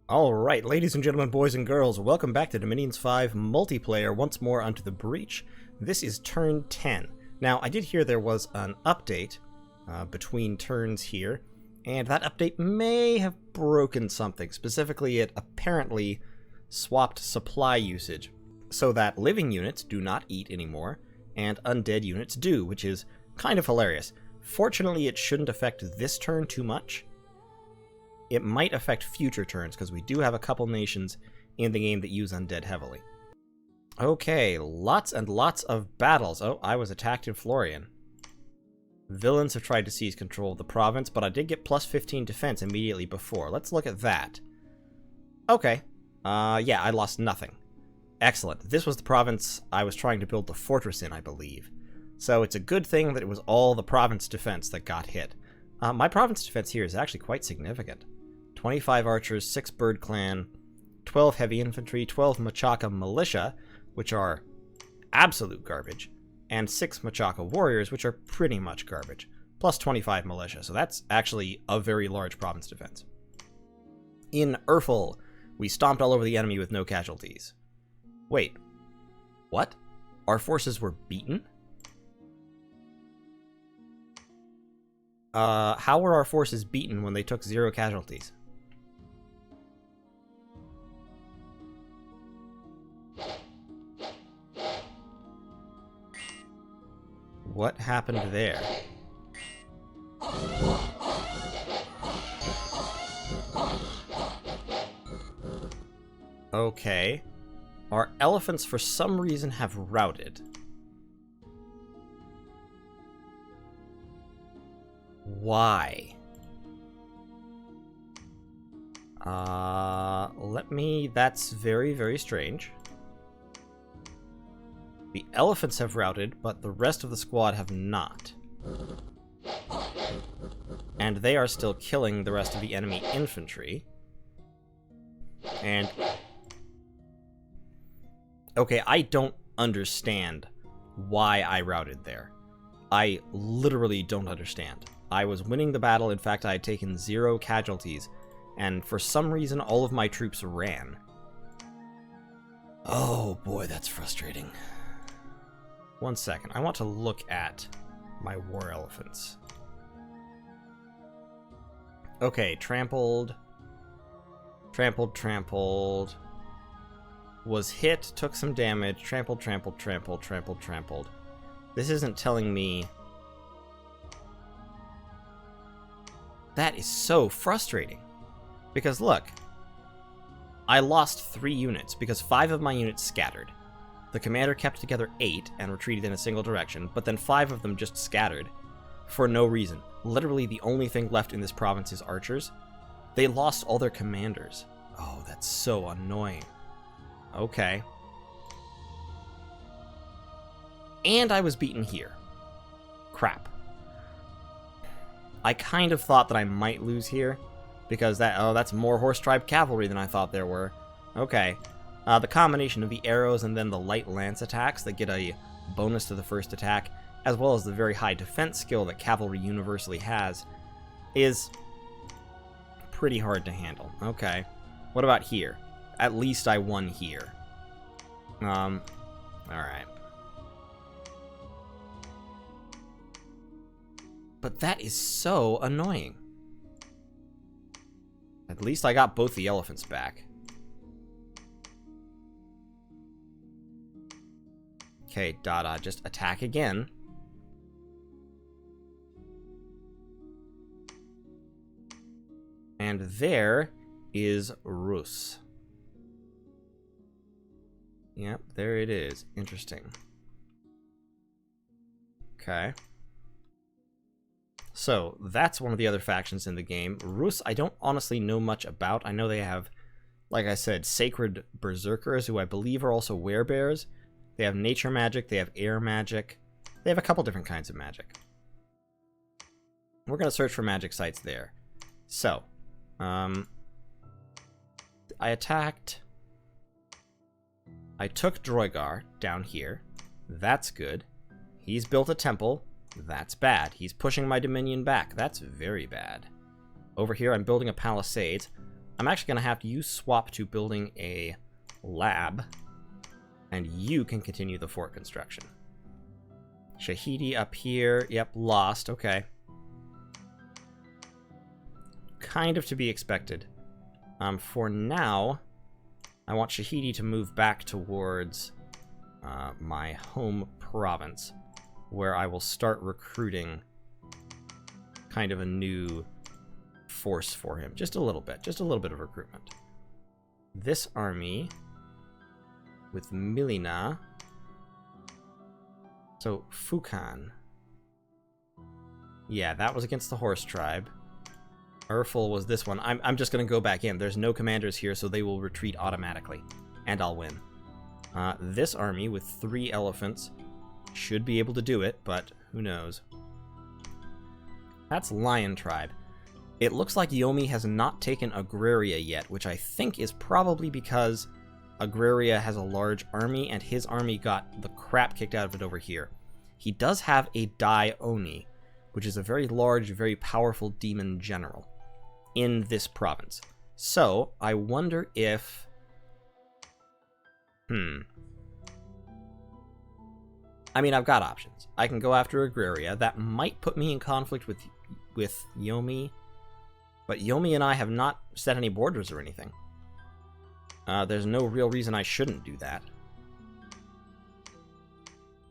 Alright, ladies and gentlemen, boys and girls, welcome back to Dominions 5 multiplayer once more onto the breach. This is turn 10. Now, I did hear there was an update between turns here, and that update may have broken something. Specifically, it apparently swapped supply usage so that living units do not eat anymore, and undead units do, which is kind of hilarious. Fortunately, it shouldn't affect this turn too much. It might affect future turns, because we do have a couple nations in the game that use undead heavily. Okay, lots and lots of battles. Oh, I was attacked in Florian. Villains have tried to seize control of the province, but I did get plus 15 defense immediately before. Let's look at that. Okay. Yeah, I lost nothing. Excellent. This was the province I was trying to build the fortress in, I believe. So it's a good thing that it was all the province defense that got hit. My province defense here is actually quite significant. 25 archers, 6 bird clan, 12 heavy infantry, 12 Machaka militia, which are absolute garbage, and 6 Machaka warriors, which are pretty much garbage, plus 25 militia. So that's actually a very large province defense. In Urfel, we stomped all over the enemy with no casualties. Wait, what? Our forces were beaten? How were our forces beaten when they took 0 casualties? What happened there? Okay. Our elephants for some reason have routed. Why? That's very, very strange. The elephants have routed, but the rest of the squad have not. And they are still killing the rest of the enemy infantry. And... okay, I don't understand why I routed there. I literally don't understand. I was winning the battle. In fact, I had taken 0 casualties, and for some reason, all of my troops ran. Oh boy, that's frustrating. One second. I want to look at my war elephants. Okay, trampled. Trampled. Was hit, took some damage. Trampled. This isn't telling me... That is so frustrating. Because look, I lost 3 units because 5 of my units scattered. The commander kept together 8 and retreated in a single direction, but then 5 of them just scattered for no reason. Literally the only thing left in this province is archers. They lost all their commanders. Oh, that's so annoying. Okay. And I was beaten here. Crap. I kind of thought that I might lose here, because that's more horse-tribe cavalry than I thought there were. Okay. The combination of the arrows and then the light lance attacks that get a bonus to the first attack, as well as the very high defense skill that cavalry universally has, is pretty hard to handle. Okay. What about here? At least I won here. Alright. But that is so annoying. At least I got both the elephants back. Okay, Dada, just attack again. And there is Rus. Yep, there it is. Interesting. Okay. So, that's one of the other factions in the game. Rus, I don't honestly know much about. I know they have, like I said, sacred berserkers, who I believe are also werebears. They have nature magic, they have air magic. They have a couple different kinds of magic. We're going to search for magic sites there. So, I attacked... I took Droigar down here. That's good. He's built a temple. That's bad. He's pushing my dominion back. That's very bad. Over here, I'm building a palisade. I'm actually going to have you swap to building a lab, and you can continue the fort construction. Shahidi up here. Yep, lost. Okay. Kind of to be expected. For now, I want Shahidi to move back towards my home province, where I will start recruiting kind of a new force for him. Just a little bit of recruitment. This army with Milina. So, Fukan. Yeah, that was against the horse tribe. Urfel was this one. I'm just going to go back in. There's no commanders here, so they will retreat automatically. And I'll win. This army with 3 elephants should be able to do it, but who knows. That's Lion Tribe. It looks like Yomi has not taken Agraria yet, which I think is probably because Agraria has a large army, and his army got the crap kicked out of it over here. He does have a Dai Oni, which is a very large, very powerful demon general in this province. So, I wonder if... I mean, I've got options. I can go after Agraria. That might put me in conflict with Yomi, but Yomi and I have not set any borders or anything. There's no real reason I shouldn't do that.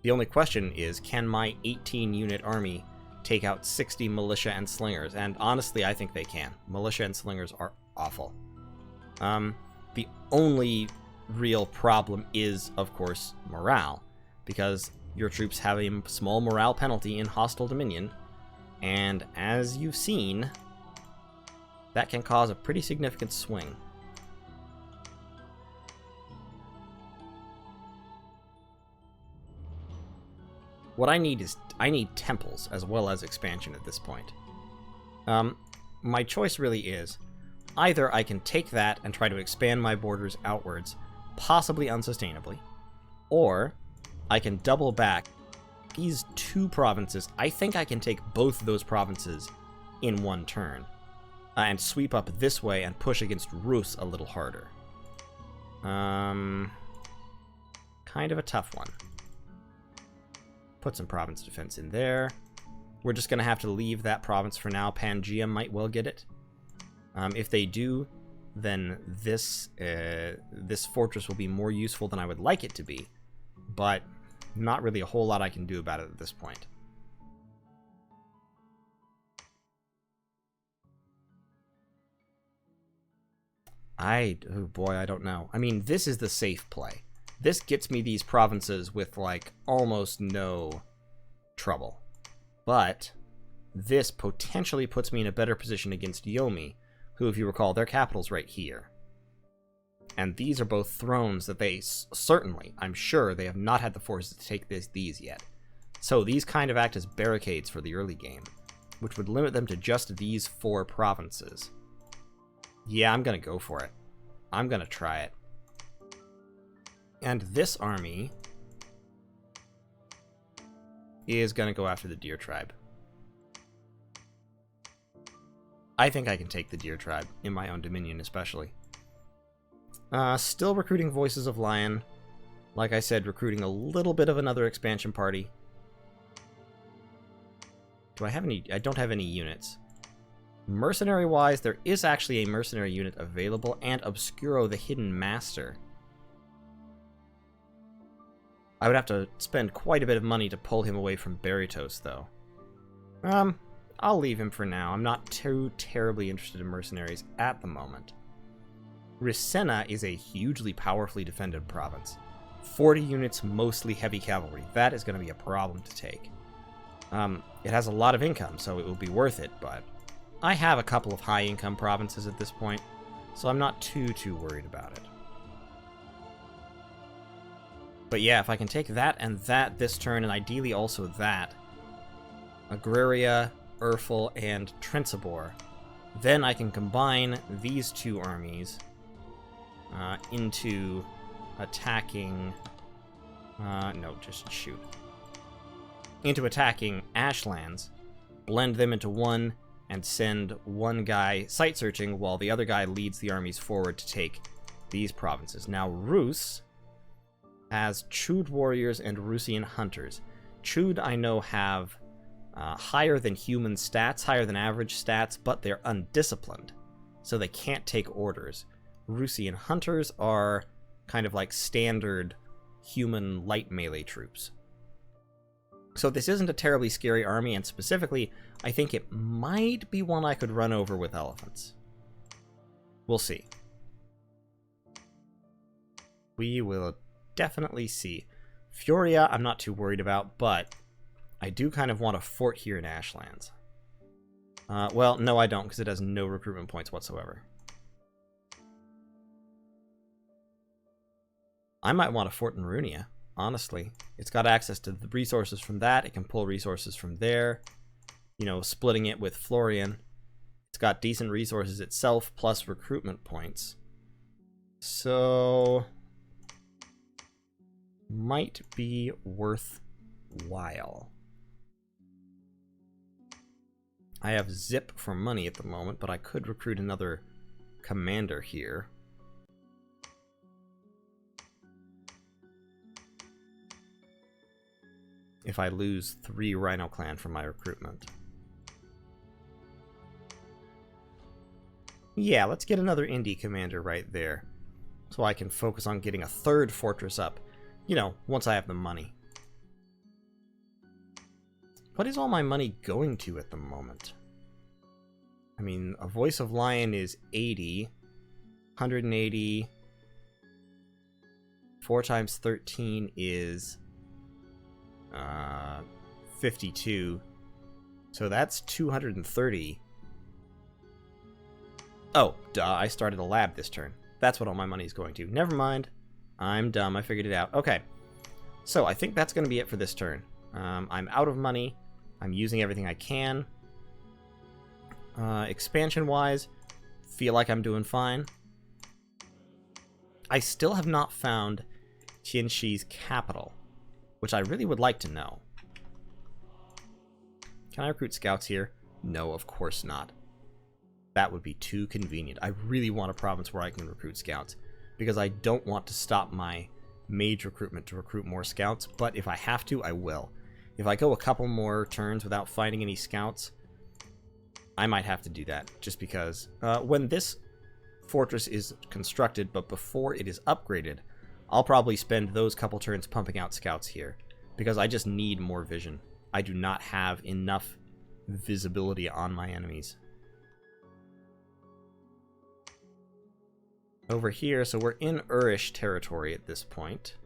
The only question is, can my 18-unit army take out 60 militia and slingers? And honestly, I think they can. Militia and slingers are awful. The only real problem is, of course, morale, because your troops have a small morale penalty in hostile dominion, and as you've seen, that can cause a pretty significant swing. What I need is, I need temples as well as expansion at this point. My choice really is, either I can take that and try to expand my borders outwards, possibly unsustainably, or I can double back these 2 provinces. I think I can take both of those provinces in one turn, and sweep up this way and push against Rus a little harder. Kind of a tough one. Put some province defense in there. We're just going to have to leave that province for now. Pangaea might well get it. If they do, then this fortress will be more useful than I would like it to be, but not really a whole lot I can do about it at this point. Oh boy, I don't know. I mean, this is the safe play. This gets me these provinces with, like, almost no trouble. But this potentially puts me in a better position against Yomi, who, if you recall, their capital's right here. And these are both thrones that they certainly, I'm sure, they have not had the forces to take these yet. So these kind of act as barricades for the early game, which would limit them to just these 4 provinces. Yeah, I'm going to go for it. I'm going to try it. And this army is going to go after the Deer Tribe. I think I can take the Deer Tribe, in my own dominion especially. Still recruiting Voices of Lion. Like I said, recruiting a little bit of another expansion party. Do I have any? I don't have any units. Mercenary-wise, there is actually a mercenary unit available, and Obscuro the Hidden Master. I would have to spend quite a bit of money to pull him away from Beritos, though. I'll leave him for now. I'm not too terribly interested in mercenaries at the moment. Risena is a hugely powerfully defended province. 40 units, mostly heavy cavalry. That is going to be a problem to take. It has a lot of income, so it will be worth it, but I have a couple of high-income provinces at this point, so I'm not too worried about it. But yeah, if I can take that and that this turn, and ideally also that, Agraria, Urfel, and Trensibor, then I can combine these 2 armies into attacking... no, just shoot. Into attacking Ashlands, blend them into one, and send one guy site searching while the other guy leads the armies forward to take these provinces. Now, Rus has Chud warriors and Rusian hunters. Chud, I know, have higher than human stats, higher than average stats, but they're undisciplined, so they can't take orders. Rusian hunters are kind of like standard human light melee troops. So this isn't a terribly scary army, and specifically, I think it might be one I could run over with elephants. We'll see. We will definitely see. Furia, I'm not too worried about, but I do kind of want a fort here in Ashlands. Well, no, I don't, because it has no recruitment points whatsoever. I might want a fort in Runia, honestly. It's got access to the resources from that. It can pull resources from there. You know, splitting it with Florian. It's got decent resources itself, plus recruitment points. So might be worthwhile. I have zip for money at the moment, but I could recruit another commander here. If I lose 3 Rhino Clan from my recruitment. Yeah, let's get another indie commander right there, so I can focus on getting a 3rd fortress up. You know, once I have the money. What is all my money going to at the moment? I mean, a Voice of Lion is 80, 180, 4 times 13 is 52, so that's 230. Oh, duh, I started a lab this turn. That's what all my money's going to. Never mind. I'm dumb, I figured it out. Okay, so I think that's going to be it for this turn. I'm out of money. I'm using everything I can. Expansion-wise, feel like I'm doing fine. I still have not found Tianxi's capital, which I really would like to know. Can I recruit scouts here? No, of course not. That would be too convenient. I really want a province where I can recruit scouts, because I don't want to stop my mage recruitment to recruit more scouts, but if I have to, I will. If I go a couple more turns without finding any scouts, I might have to do that, just because when this fortress is constructed, but before it is upgraded, I'll probably spend those couple turns pumping out scouts here, because I just need more vision. I do not have enough visibility on my enemies. Over here, so we're in Urish territory at this point.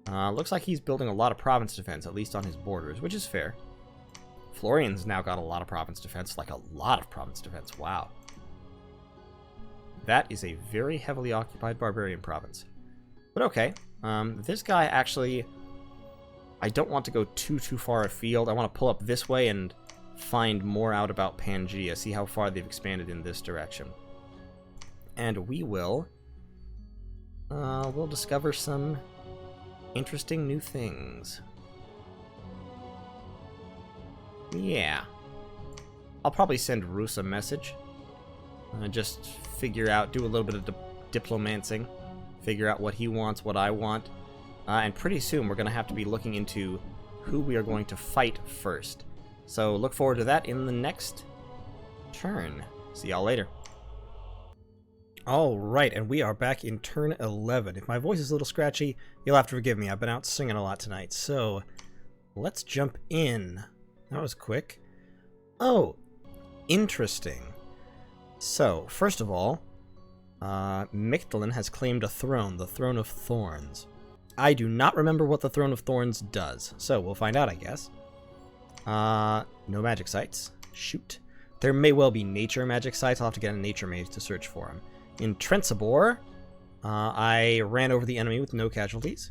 Looks like he's building a lot of province defense, at least on his borders, which is fair. Florian's now got a lot of province defense, like a lot of province defense, wow. That is a very heavily occupied barbarian province. But okay, this guy actually, I don't want to go too far afield. I want to pull up this way and find more out about Pangaea, see how far they've expanded in this direction. And we will, we'll discover some interesting new things. Yeah. I'll probably send Rus a message. Just figure out, do a little bit of diplomancing. Figure out what he wants, what I want. And pretty soon we're going to have to be looking into who we are going to fight first. So look forward to that in the next turn. See y'all later. Alright, and we are back in turn 11. If my voice is a little scratchy, you'll have to forgive me. I've been out singing a lot tonight. So, let's jump in. That was quick. Oh, interesting. So, first of all, Mictlan has claimed a throne, the Throne of Thorns. I do not remember what the Throne of Thorns does, so we'll find out, I guess. No magic sites. Shoot. There may well be nature magic sites. I'll have to get a nature mage to search for them. In Trentsabor, I ran over the enemy with no casualties.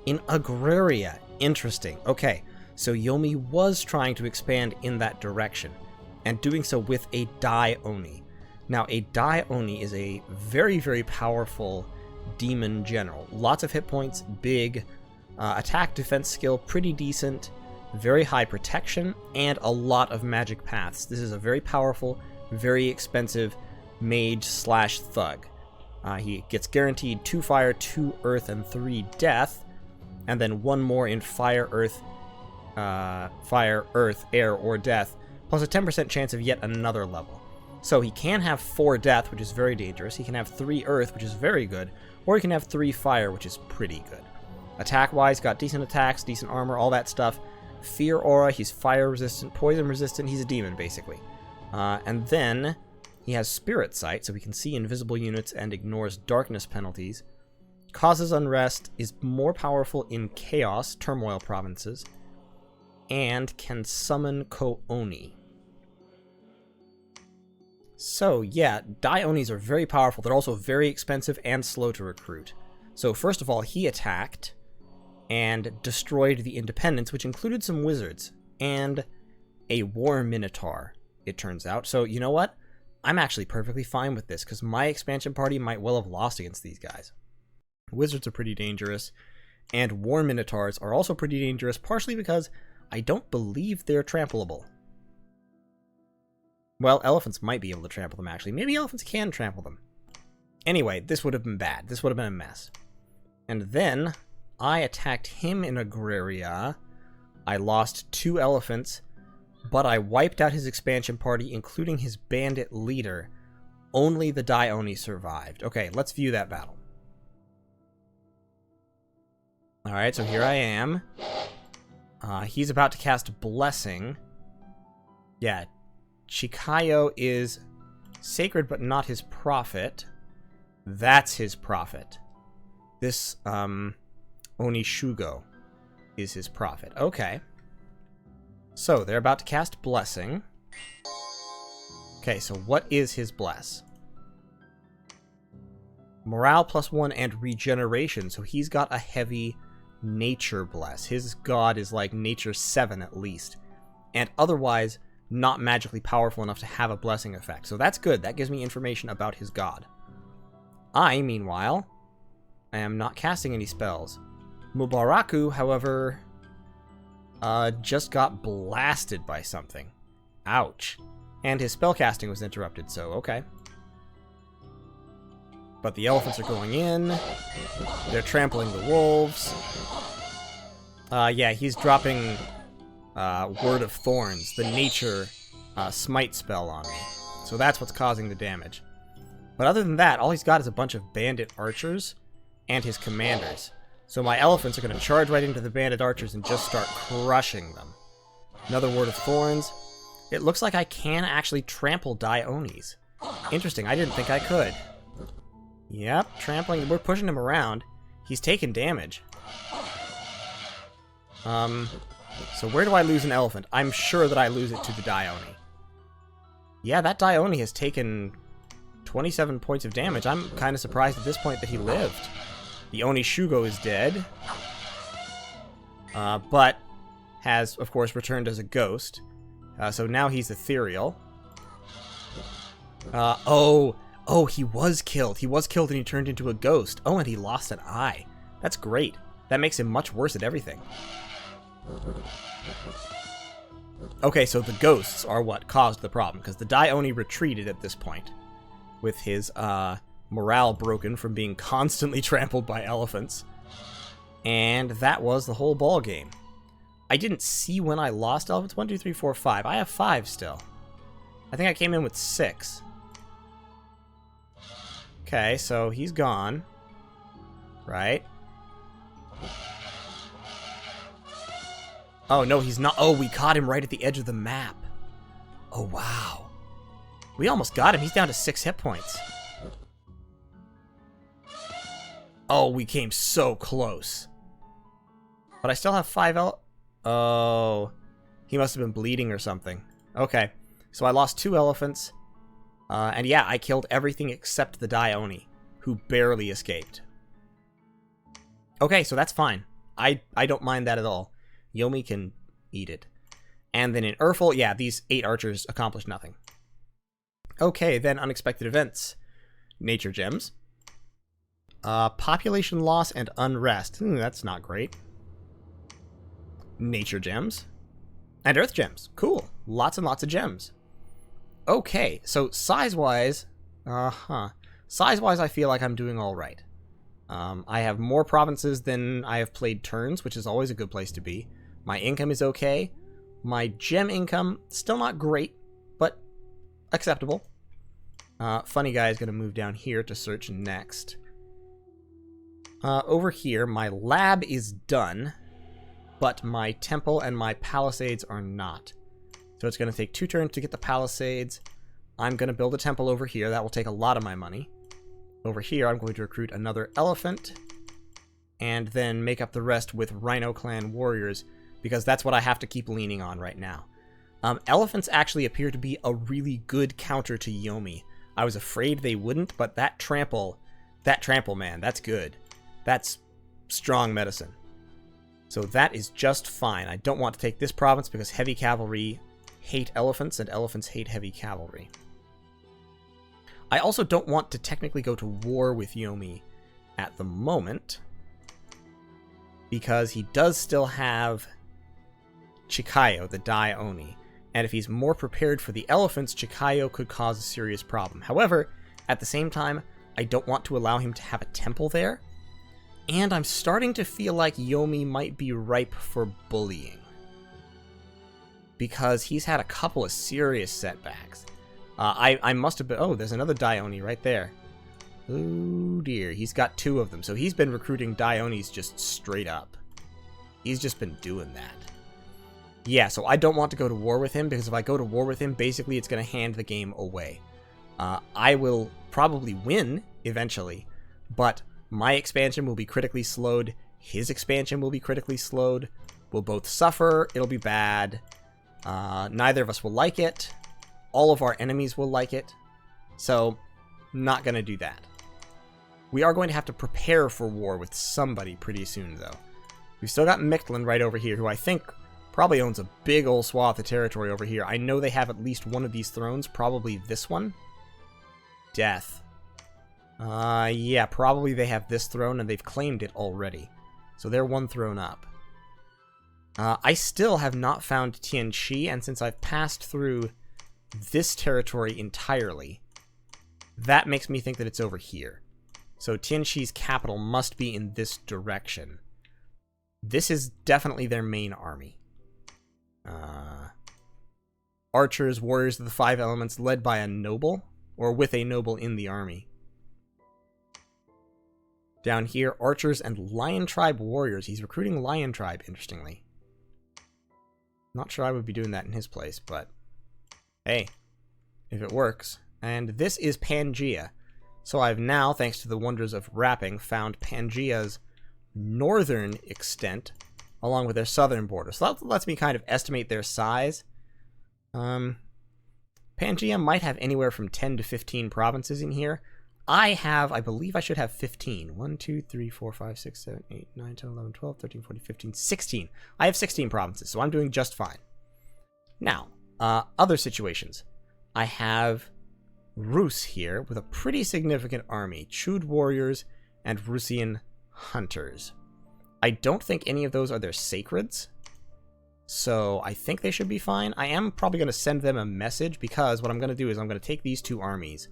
In Agraria, interesting. Okay, so Yomi was trying to expand in that direction, and doing so with a Dai Oni. Now, a Dai Oni is a very, very powerful demon general. Lots of hit points, big, attack defense skill, pretty decent, very high protection, and a lot of magic paths. This is a very powerful, very expensive mage/thug. He gets guaranteed 2 fire, 2 earth, and 3 death, and then 1 more in fire, earth, air, or death, plus a 10% chance of yet another level. So he can have 4 death, which is very dangerous. He can have 3 earth, which is very good, or he can have 3 fire, which is pretty good. Attack-wise, got decent attacks, decent armor, all that stuff. Fear aura, he's fire resistant, poison resistant, he's a demon, basically. And then he has Spirit Sight, so he can see invisible units and ignores darkness penalties. Causes unrest, is more powerful in chaos, turmoil provinces, and can summon Ko-Oni. So yeah, Dai-Onis are very powerful. They're also very expensive and slow to recruit. So first of all, he attacked and destroyed the Independents, which included some wizards, and a war minotaur, it turns out. So you know what? I'm actually perfectly fine with this, because my expansion party might well have lost against these guys. Wizards are pretty dangerous, and war minotaurs are also pretty dangerous, partially because I don't believe they're trampleable. Well, elephants might be able to trample them, actually. Maybe elephants can trample them. Anyway, this would have been bad. This would have been a mess. And then I attacked him in Agraria. I lost 2 elephants, but I wiped out his expansion party, including his bandit leader. Only the Dai-Oni survived. Okay, let's view that battle. Alright, so here I am. He's about to cast Blessing. Yeah, Chikayo is sacred but not his prophet. That's his prophet. This, Onishugo is his prophet. Okay. So, they're about to cast Blessing. Okay, so what is his bless? Morale +1 and regeneration, so he's got a heavy nature bless. His god is like nature 7 at least. And otherwise, not magically powerful enough to have a blessing effect. So that's good. That gives me information about his god. I, meanwhile, am not casting any spells. Mubaraku, however, just got blasted by something. Ouch. And his spellcasting was interrupted, so okay. But the elephants are going in. They're trampling the wolves. Yeah, he's dropping Word of Thorns, the nature smite spell on me. So that's what's causing the damage. But other than that, all he's got is a bunch of bandit archers and his commanders. So my elephants are going to charge right into the bandit archers and just start crushing them. Another Word of Thorns. It looks like I can actually trample Dai-Onis. Interesting, I didn't think I could. Yep, trampling. We're pushing him around. He's taking damage. So where do I lose an elephant? I'm sure that I lose it to the Dai-Oni. Yeah, that Dai-Oni has taken 27 points of damage. I'm kind of surprised at this point that he lived. The Onishugo is dead. But has, of course, returned as a ghost. So now he's ethereal. Oh, he was killed. He was killed and he turned into a ghost. Oh, and he lost an eye. That's great. That makes him much worse at everything. Okay, so the ghosts are what caused the problem, because the Dai-Oni retreated at this point, with his morale broken from being constantly trampled by elephants. And that was the whole ball game. I didn't see when I lost elephants. 1, 2, 3, 4, 5. I have 5 still. I think I came in with 6. Okay, so he's gone. Right? Oh, no, he's not. Oh, we caught him right at the edge of the map. Oh, wow. We almost got him. He's down to 6 hit points. Oh, we came so close. But I still have 5 Oh. He must have been bleeding or something. Okay. So I lost 2 elephants. And yeah, I killed everything except the Dai-Oni, who barely escaped. Okay, so that's fine. I don't mind that at all. Yomi can eat it. And then in Urfel, yeah, these 8 archers accomplished nothing. Okay, then unexpected events. Nature gems. Population loss and unrest. That's not great. Nature gems. And earth gems. Cool. Lots and lots of gems. Okay, so size-wise... Size-wise, I feel like I'm doing all right. I have more provinces than I have played turns, which is always a good place to be. My income is okay. My gem income, still not great, but acceptable. Funny Guy is going to move down here to search next. Over here, my lab is done, but my temple and my palisades are not. So it's going to take 2 turns to get the palisades. I'm going to build a temple over here. That will take a lot of my money. Over here, I'm going to recruit another elephant, and then make up the rest with Rhino Clan warriors, because that's what I have to keep leaning on right now. Elephants actually appear to be a really good counter to Yomi. I was afraid they wouldn't, but that trample, man, that's good. That's strong medicine. So that is just fine. I don't want to take this province because heavy cavalry hate elephants, and elephants hate heavy cavalry. I also don't want to technically go to war with Yomi at the moment, because he does still have Chikayo, the Dai Oni, and if he's more prepared for the elephants, Chikayo could cause a serious problem. However, at the same time, I don't want to allow him to have a temple there, and I'm starting to feel like Yomi might be ripe for bullying, because he's had a couple of serious setbacks. I must have been... Oh, there's another Dai-Oni right there. Oh dear, he's got 2 of them, so he's been recruiting Dai-Onis just straight up. He's just been doing that. Yeah, so I don't want to go to war with him, because if I go to war with him, basically it's going to hand the game away. I will probably win eventually, but my expansion will be critically slowed, his expansion will be critically slowed, we'll both suffer, it'll be bad, neither of us will like it, all of our enemies will like it, so not going to do that. We are going to have to prepare for war with somebody pretty soon, though. We've still got Mictlan right over here, who I think probably owns a big old swath of territory over here. I know they have at least one of these thrones, probably this one. Death. Yeah, probably they have this throne, and they've claimed it already. So they're 1 throne up. I still have not found Tianqi, and since I've passed through this territory entirely, that makes me think that it's over here. So Tianqi's capital must be in this direction. This is definitely their main army. Archers, warriors of the 5 elements, led by a noble, or with a noble in the army. Down here, archers and Lion Tribe warriors. He's recruiting Lion Tribe, interestingly. Not sure I would be doing that in his place, but hey, if it works. And this is Pangaea. So I've now, thanks to the wonders of wrapping, found Pangaea's northern extent, along with their southern border. So that lets me kind of estimate their size. Pangaea might have anywhere from 10 to 15 provinces in here. I believe I should have 15. 1, 2, 3, 4, 5, 6, 7, 8, 9, 10, 11, 12, 13, 14, 15, 16. I have 16 provinces, so I'm doing just fine. Now, other situations. I have Rus here with a pretty significant army. Chud warriors and Rusian hunters. I don't think any of those are their sacreds, so I think they should be fine. I am probably going to send them a message, because what I'm going to do is I'm going to take these 2 armies,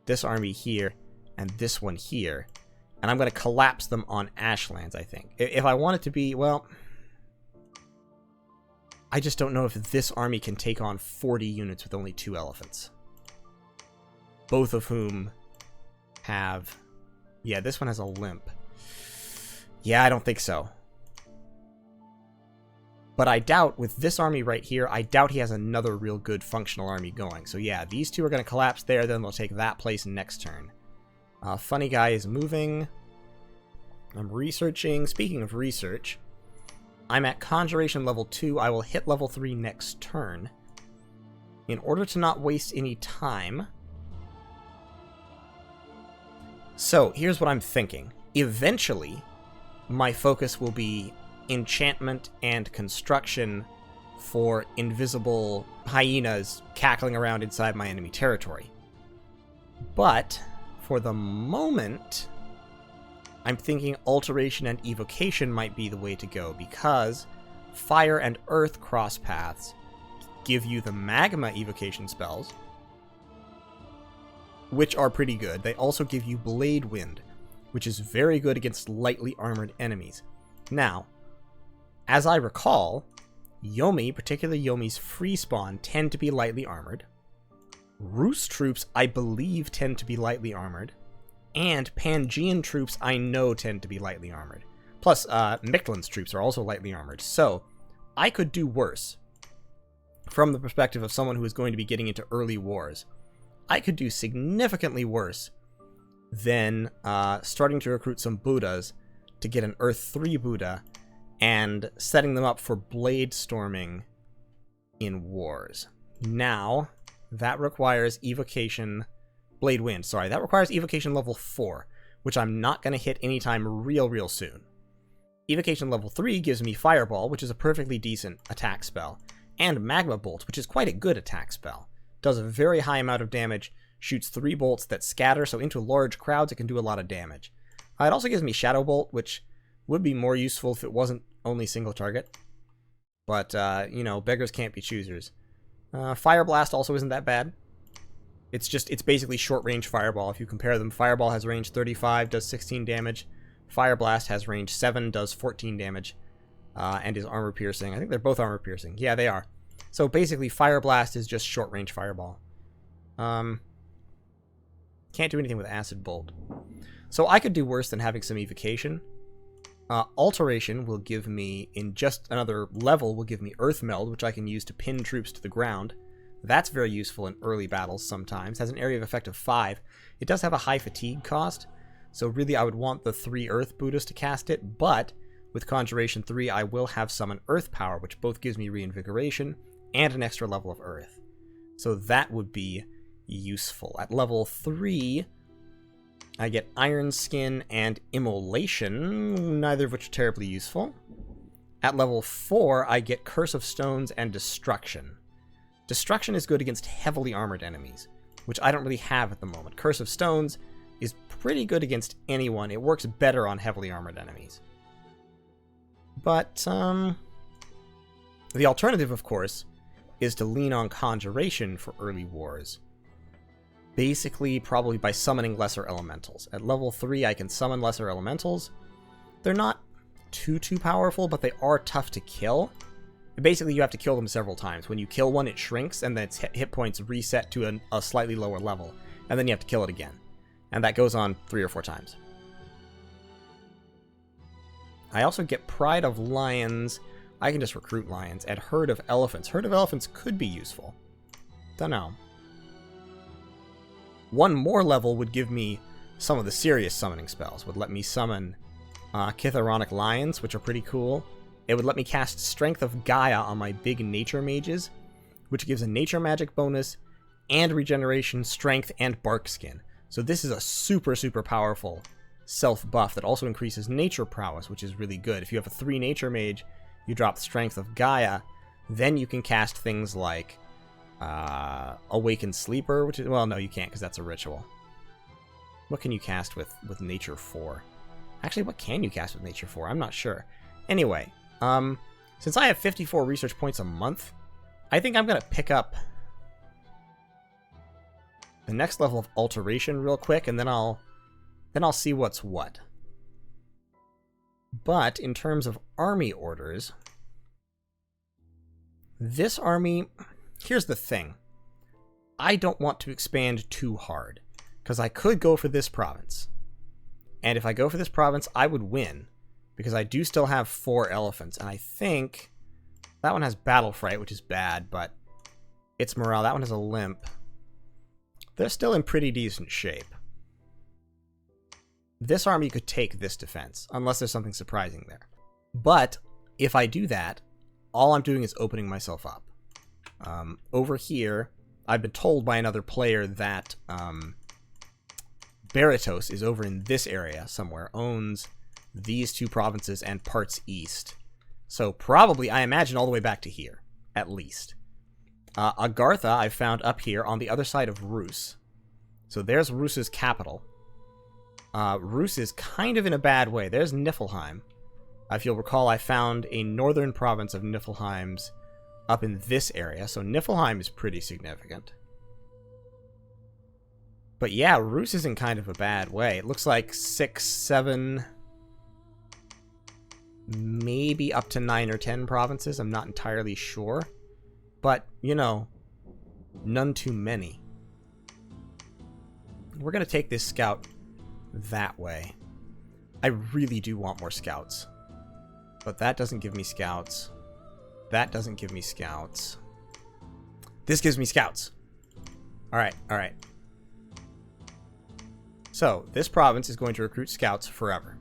this army here and this one here, and I'm going to collapse them on Ashlands, I think. If I want it to be, well, I just don't know if this army can take on 40 units with only 2 elephants. Both of whom have... Yeah, this one has a limp. Yeah, I don't think so. But I doubt, with this army right here, I doubt he has another real good functional army going. So yeah, these 2 are going to collapse there, then they'll take that place next turn. Funny Guy is moving. I'm researching. Speaking of research, I'm at Conjuration level 2. I will hit level 3 next turn. In order to not waste any time... So, here's what I'm thinking. Eventually, my focus will be enchantment and construction for invisible hyenas cackling around inside my enemy territory. But, for the moment, I'm thinking alteration and evocation might be the way to go, because Fire and Earth cross paths give you the magma evocation spells, which are pretty good. They also give you Blade Wind, which is very good against lightly armored enemies. Now, as I recall, Yomi, particularly Yomi's free spawn, tend to be lightly armored. Rus troops, I believe, tend to be lightly armored. And Pangean troops, I know, tend to be lightly armored. Plus, Mictlan's troops are also lightly armored. So, I could do worse. From the perspective of someone who is going to be getting into early wars, I could do significantly worse than starting to recruit some Buddhas to get an Earth 3 Buddha and setting them up for blade storming in wars. Now, that requires evocation... Blade Wind, sorry. That requires evocation level 4, which I'm not going to hit anytime real soon. Evocation level 3 gives me Fireball, which is a perfectly decent attack spell, and Magma Bolt, which is quite a good attack spell. Does a very high amount of damage, shoots 3 bolts that scatter, so into large crowds it can do a lot of damage. It also gives me Shadow Bolt, which would be more useful if it wasn't only single target. But, you know, beggars can't be choosers. Fire Blast also isn't that bad. It's basically short-range Fireball. If you compare them, Fireball has range 35, does 16 damage. Fire Blast has range 7, does 14 damage, and is armor-piercing. I think they're both armor-piercing. Yeah, they are. So basically, Fire Blast is just short-range Fireball. Can't do anything with Acid Bolt. So I could do worse than having some evocation. Alteration will give me, in just another level, will give me Earth Meld, which I can use to pin troops to the ground. That's very useful in early battles sometimes. Has an area of effect of 5. It does have a high fatigue cost, so really I would want the 3 Earth Buddhas to cast it, but with Conjuration 3 I will have Summon Earth Power, which both gives me Reinvigoration and an extra level of Earth. So that would be useful. At level 3, I get Iron Skin and Immolation, neither of which are terribly useful. At level 4, I get Curse of Stones and Destruction. Destruction is good against heavily armored enemies, which I don't really have at the moment. Curse of Stones is pretty good against anyone. It works better on heavily armored enemies. But, the alternative, of course, is to lean on Conjuration for early wars. Basically, probably by summoning lesser elementals. At level 3, I can summon lesser elementals. They're not too powerful, but they are tough to kill. Basically, you have to kill them several times. When you kill one, it shrinks, and then its hit points reset to a slightly lower level. And then you have to kill it again. And that goes on 3 or 4 times. I also get Pride of Lions. I can just recruit lions. And Herd of Elephants. Herd of Elephants could be useful. Dunno. One more level would give me some of the serious summoning spells. Would let me summon Chithoronic Lions, which are pretty cool. It would let me cast Strength of Gaia on my big nature mages, which gives a nature magic bonus, and regeneration, strength, and bark skin. So this is a super powerful self-buff that also increases nature prowess, which is really good. If you have a 3 nature mage, you drop Strength of Gaia, then you can cast things like Awakened Sleeper, which is... Well, no, you can't, because that's a ritual. What can you cast with Nature 4? Actually, what can you cast with Nature 4? I'm not sure. Anyway... since I have 54 research points a month, I think I'm going to pick up the next level of Alteration real quick, and then I'll see what's what. But in terms of army orders, this army, here's the thing. I don't want to expand too hard, because I could go for this province. And if I go for this province, I would win. Because I do still have 4 elephants, and I think that one has Battle Fright, which is bad, but it's morale. That one has a limp. They're still in pretty decent shape. This army could take this defense, unless there's something surprising there. But if I do that, all I'm doing is opening myself up. Over here, I've been told by another player that Baratos is over in this area somewhere, owns these 2 provinces and parts east. So probably, I imagine, all the way back to here, at least. Agartha I've found up here on the other side of Rus. So there's Rus's capital. Rus is kind of in a bad way. There's Niflheim. If you'll recall, I found a northern province of Niflheims up in this area, so Niflheim is pretty significant. But yeah, Rus is in kind of a bad way. It looks like 6, 7, maybe up to 9 or 10 provinces. I'm not entirely sure. But, you know, none too many. We're going to take this scout that way. I really do want more scouts. But that doesn't give me scouts. That doesn't give me scouts. This gives me scouts. Alright, alright. So, this province is going to recruit scouts forever.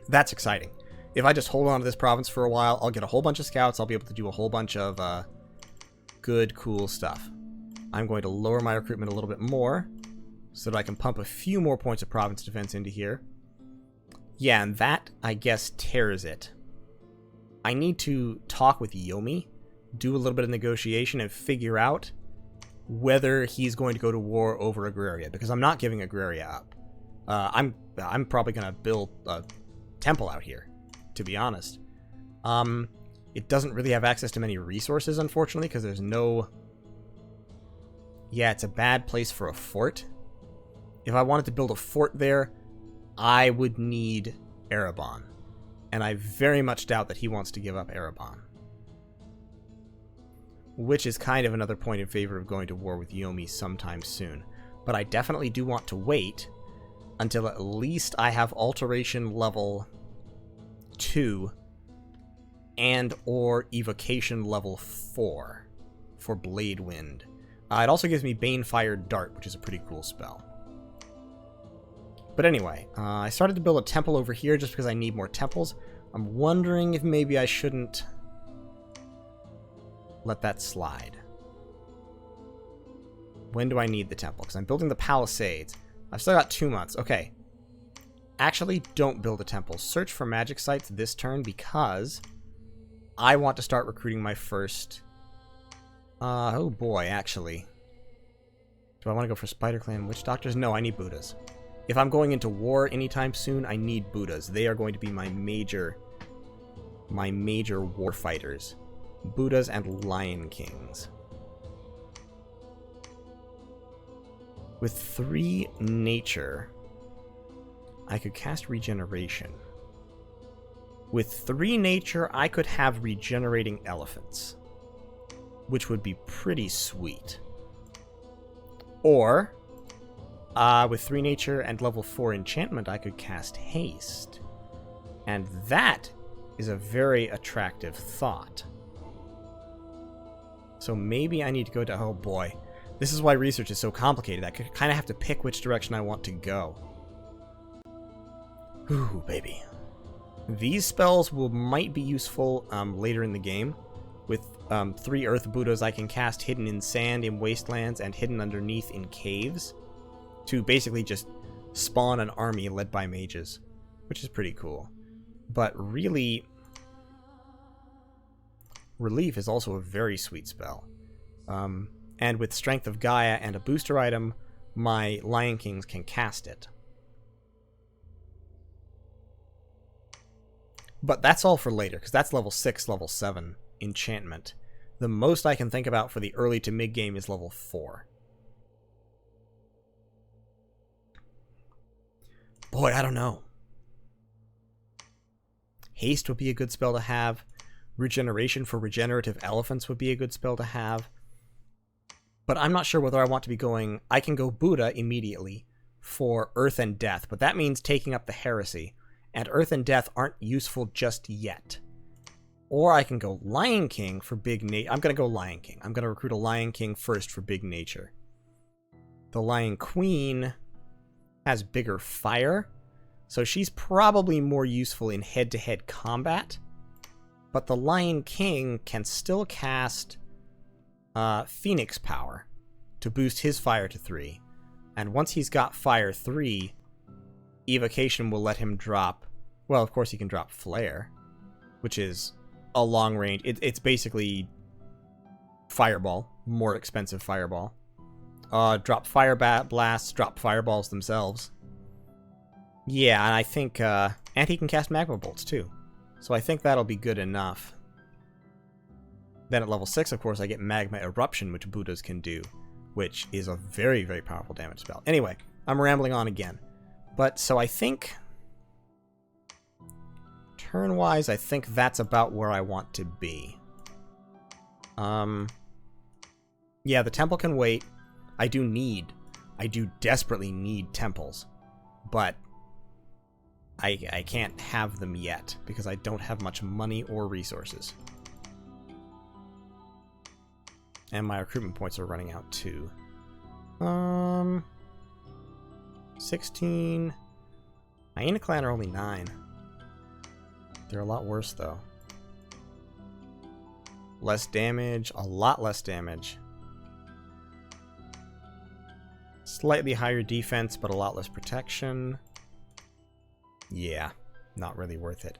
That's exciting. If I just hold on to this province for a while, I'll get a whole bunch of scouts. I'll be able to do a whole bunch of good, cool stuff. I'm going to lower my recruitment a little bit more so that I can pump a few more points of province defense into here. Yeah, and that, I guess, tears it. I need to talk with Yomi, do a little bit of negotiation, and figure out whether he's going to go to war over Agraria, because I'm not giving Agraria up. I'm probably going to build a temple out here, to be honest. It doesn't really have access to many resources, unfortunately, because there's no... Yeah, it's a bad place for a fort. If I wanted to build a fort there, I would need Erebon. And I very much doubt that he wants to give up Erebon. Which is kind of another point in favor of going to war with Yomi sometime soon. But I definitely do want to wait until at least I have alteration level 2 and or evocation level 4 for Blade Wind. It also gives me Banefire Dart, which is a pretty cool spell. But anyway, I started to build a temple over here just because I need more temples. I'm wondering if maybe I shouldn't let that slide. When do I need the temple? Because I'm building the Palisades. I've still got 2 months. Okay. Actually, don't build a temple. Search for magic sites this turn because I want to start recruiting my first... oh boy, actually. Do I want to go for Spider Clan Witch Doctors? No, I need Buddhas. If I'm going into war anytime soon, I need Buddhas. They are going to be my major war fighters. Buddhas and Lion Kings. With 3 nature, I could cast regeneration. With 3 nature, I could have regenerating elephants, which would be pretty sweet. Or, with 3 nature and level 4 enchantment, I could cast haste. And that is a very attractive thought. So maybe I need to go to... Oh boy. This is why research is so complicated. I could kind of have to pick which direction I want to go. Ooh, baby. These spells might be useful later in the game. With 3 Earth Buddhas, I can cast hidden in sand in wastelands and hidden underneath in caves. To basically just spawn an army led by mages. Which is pretty cool. But really... Relief is also a very sweet spell. And with Strength of Gaia and a booster item, my Lion Kings can cast it. But that's all for later, because that's level 6, level 7 enchantment. The most I can think about for the early to mid-game is level 4. Boy, I don't know. Haste would be a good spell to have. Regeneration for regenerative elephants would be a good spell to have. But I'm not sure whether I want to be going... I can go Buddha immediately for Earth and Death, but that means taking up the Heresy. And Earth and Death aren't useful just yet. Or I can go Lion King for Big Nature. I'm going to go Lion King. I'm going to recruit a Lion King first for Big Nature. The Lion Queen has bigger fire, so she's probably more useful in head-to-head combat. But the Lion King can still cast Phoenix Power to boost his fire to 3. And once he's got fire 3, Evocation will let him drop... Well, of course he can drop Flare, which is a long range. It's basically Fireball, more expensive Fireball. Drop Fire Blasts, drop Fireballs themselves. Yeah, and I think, and he can cast magma bolts too. So I think that'll be good enough. Then at level 6, of course, I get magma eruption, which Buddhas can do, which is a very, very powerful damage spell. Anyway, I'm rambling on again. But, so I think, turn-wise, I think that's about where I want to be. Yeah, the temple can wait. I do desperately need temples. But I can't have them yet, because I don't have much money or resources. And my recruitment points are running out too. 16. Hyena Clan are only 9. They're a lot worse though. Less damage, a lot less damage. Slightly higher defense, but a lot less protection. Yeah, not really worth it.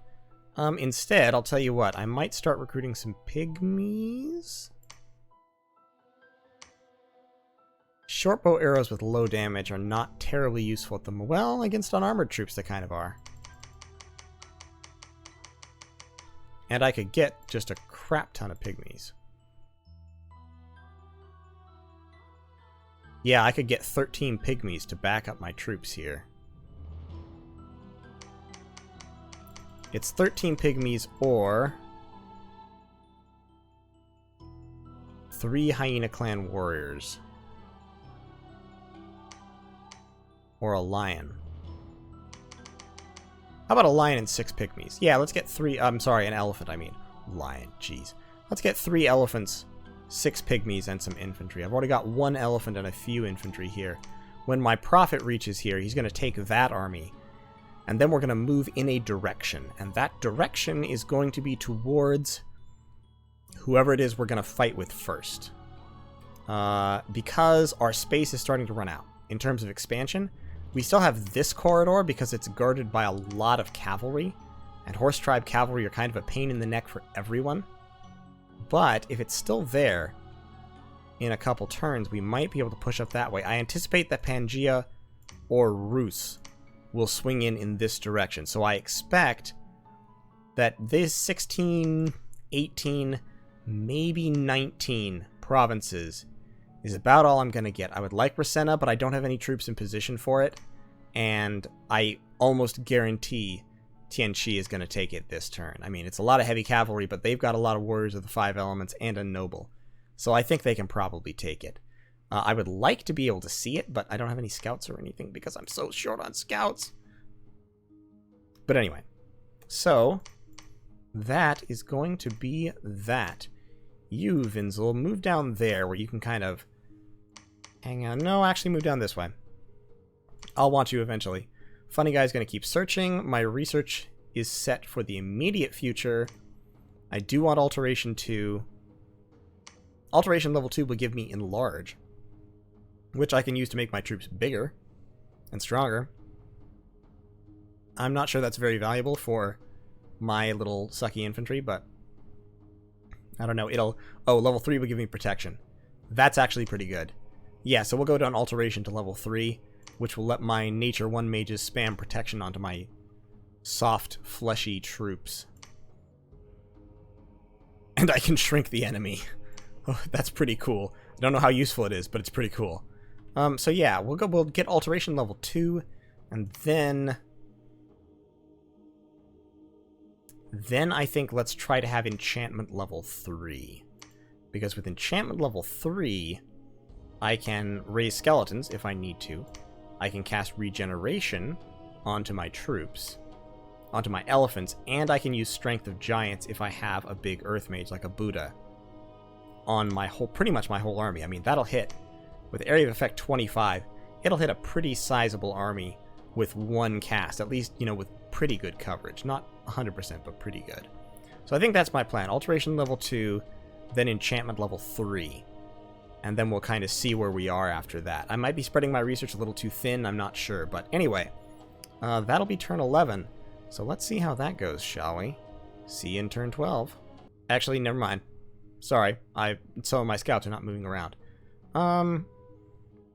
Instead, I'll tell you what, I might start recruiting some pygmies. Shortbow arrows with low damage are not terribly useful at the moment. Well, against unarmored troops they kind of are. And I could get just a crap ton of pygmies. Yeah, I could get 13 pygmies to back up my troops here. It's 13 pygmies or 3 Hyena Clan warriors. Or a lion. How about a lion and 6 pygmies? Yeah, let's get 3... I'm sorry, an elephant, I mean. Lion, jeez. Let's get 3 elephants, 6 pygmies, and some infantry. I've already got 1 elephant and a few infantry here. When my prophet reaches here, he's going to take that army. And then we're going to move in a direction. And that direction is going to be towards whoever it is we're going to fight with first. Because our space is starting to run out. In terms of expansion, we still have this corridor because it's guarded by a lot of cavalry. And Horse Tribe cavalry are kind of a pain in the neck for everyone. But if it's still there in a couple turns, we might be able to push up that way. I anticipate that Pangaea or Rus will swing in this direction. So I expect that this 16, 18, maybe 19 provinces is about all I'm going to get. I would like Rasenna, but I don't have any troops in position for it. And I almost guarantee Tianqi is going to take it this turn. I mean, it's a lot of heavy cavalry, but they've got a lot of warriors of the 5 elements and a noble. So I think they can probably take it. I would like to be able to see it, but I don't have any scouts or anything because I'm so short on scouts. But anyway, so that is going to be that. You, Vinzel, move down there where you can kind of hang on. No, actually move down this way. I'll want you eventually. Funny Guy's going to keep searching. My research is set for the immediate future. I do want Alteration 2. Alteration level 2 will give me Enlarge, which I can use to make my troops bigger and stronger. I'm not sure that's very valuable for my little sucky infantry, but I don't know. Oh, level 3 will give me protection. That's actually pretty good. Yeah, so we'll go down Alteration to level 3, which will let my Nature 1 mages spam protection onto my soft, fleshy troops. And I can shrink the enemy. Oh, that's pretty cool. I don't know how useful it is, but it's pretty cool. So yeah, we'll get Alteration level 2, and then I think let's try to have Enchantment level 3. Because with Enchantment level 3, I can raise skeletons if I need to. I can cast Regeneration onto my troops, onto my elephants, and I can use Strength of Giants if I have a big Earth Mage like a Buddha on my pretty much my whole army. I mean, that'll hit, with Area of Effect 25, it'll hit a pretty sizable army with one cast, at least, you know, with pretty good coverage. Not 100%, but pretty good. So I think that's my plan. Alteration level 2, then Enchantment level 3. And then we'll kind of see where we are after that. I might be spreading my research a little too thin, I'm not sure. But anyway, that'll be turn 11. So let's see how that goes, shall we? See you in turn 12. Actually, never mind. Sorry, some of my scouts are not moving around.